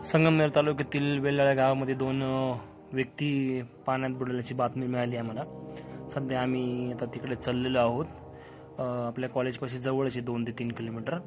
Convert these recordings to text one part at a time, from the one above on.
संगमनेर तालुक्यातील बेलाळा गावामध्ये 2 व्यक्ती पाण्यात बुडल्याची बातमी मिळाली आम्हाला। सध्या आम्ही आता तिकडे चाललेलो आहोत। आपल्या कॉलेजपाशी जवळच 2 ते 3 किलोमीटर।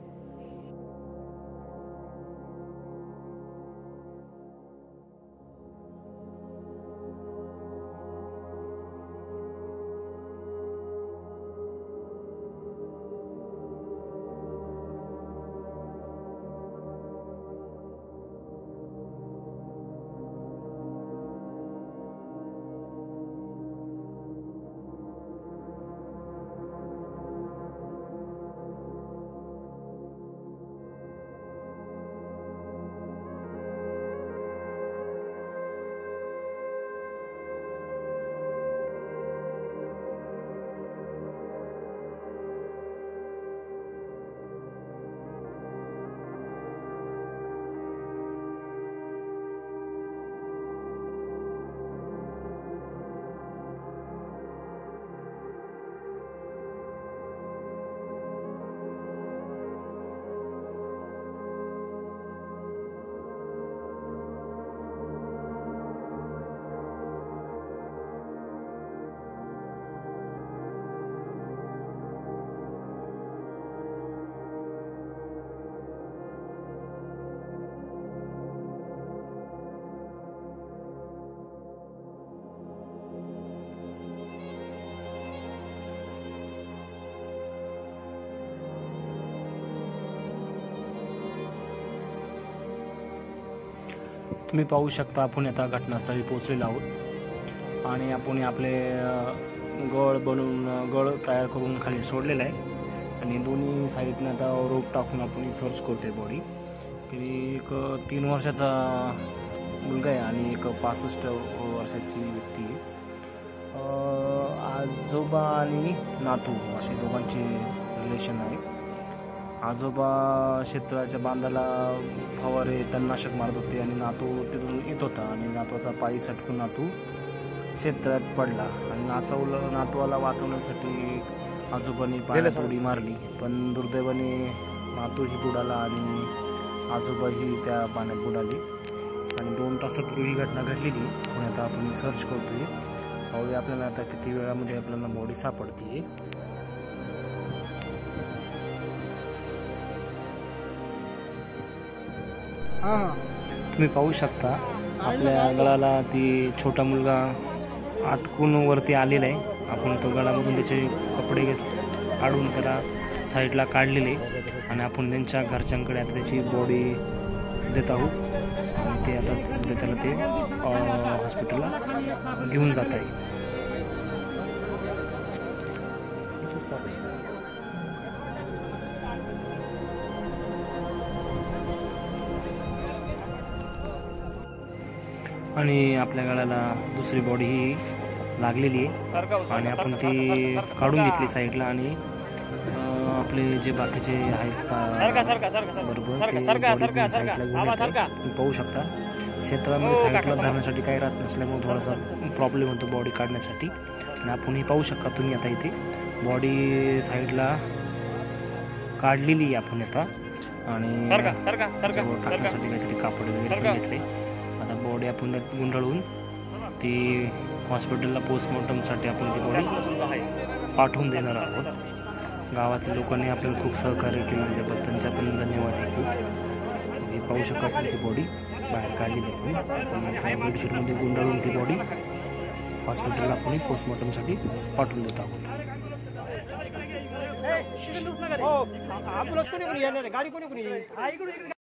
तुम्ही पाहू शकता आपण आता घटनास्थळी पोहोचलेलो आहोत आणि आपण आपले गळ तयार करून खाली सोडलेला आहे आणि दोन्ही साईडने आता रोप टाकून आपण सर्च करतोय बॉडी। एक 3 वर्षाचा मुलगा आहे आणि एक 65 वर्षाची व्यक्ती आहे। आजोबा आणि नातू असे दोघांचे रिलेशन आहे। आजोबा शेताच्या बांधाला फवारे तणनाशक मारत होते आणि नातू तिथून येत होता आणि नातवाचा पायी सटकून नातू शेतात पडला आणि नातवाला वाचवण्यासाठी आजोबांनी पाण्यात उडी मारली, पण दुर्दैवाने नातूही बुडाला आणि आजोबाही त्या पाण्यात बुडाले आणि 2 तासापूर्वी ही घटना घडलेली। पण आता आपण सर्च करतोय, पाहूया आपल्याला आता किती वेळामध्ये आपल्याला बॉडी सापडते। तुम्ही पाहू शकता आपल्या गळाला ती छोटा मुलगा अटकून वरती आलेला आहे। आपण तो गळामधून त्याचे कपडे काढून त्याला साईडला काढलेले आणि आपण त्यांच्या घरच्यांकडे आता त्याची बॉडी देत आहोत आणि ते आता सध्या त्याला ते हॉस्पिटलला घेऊन जात आहे। आणि आपल्या गळाला दुसरी बॉडी ही लागलेली आहे आणि आपण ती काढून घेतली साईडला आणि आपले जे बाकीचे आहेत बरोबर ते तुम्ही पाहू शकता। क्षेत्रामध्ये साईडला धरण्यासाठी काही राहत नसल्यामुळे थोडासा प्रॉब्लेम होतो बॉडी काढण्यासाठी आणि आपण हे पाहू शकता तुम्ही आता इथे बॉडी साईडला काढलेली आपण आता आणि टाकण्यासाठी काहीतरी कापड वगैरे घेतले। आता बॉडी आपण गुंडाळून ती हॉस्पिटलला पोस्टमॉर्टमसाठी आपण ती बॉडी पाठवून देणार आहोत। गावातील लोकांनी आपल्याला खूप सहकार्य केलं त्याबद्दल त्यांच्या पण धन्यवाद। हे पाहू शकता तुमची बॉडी बाहेर काढली आपण बेडशीटमध्ये गुंडाळून ती बॉडी हॉस्पिटलला आपण पोस्टमॉर्टमसाठी पाठवून देत आहोत।